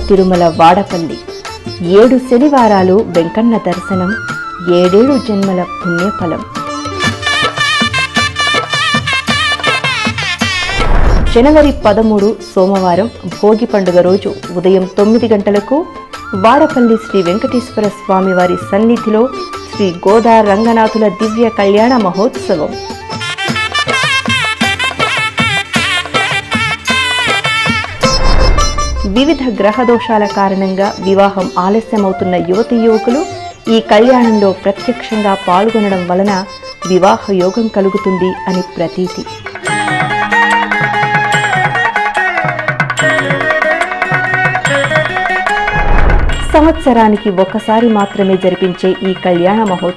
తిరుమల వాడపల్లి 7 శనివారాలు వెంకన్న దర్శనం 7 జన్మల పుణ్యఫలం. జనవరి 13 సోమవారం భోగి పండుగ రోజు ఉదయం 9 గంటలకు వాడపల్లి శ్రీ వెంకటేశ్వర స్వామి వారి సన్నిధిలో శ్రీ గోదా రంగనాథుల దివ్య కళ్యాణ మహోత్సవం. వివిధ గ్రహదోషాల కారణంగా వివాహం ఆలస్యమవుతున్న యువతీ యువకులు ఈ కళ్యాణంలో ప్రత్యక్షంగా పాల్గొనడం వలన వివాహ యోగం కలుగుతుంది అని ప్రతీతి. సంవత్సరానికి ఒకసారి మాత్రమే జరిపించే ఈ కళ్యాణ మహోత్సవం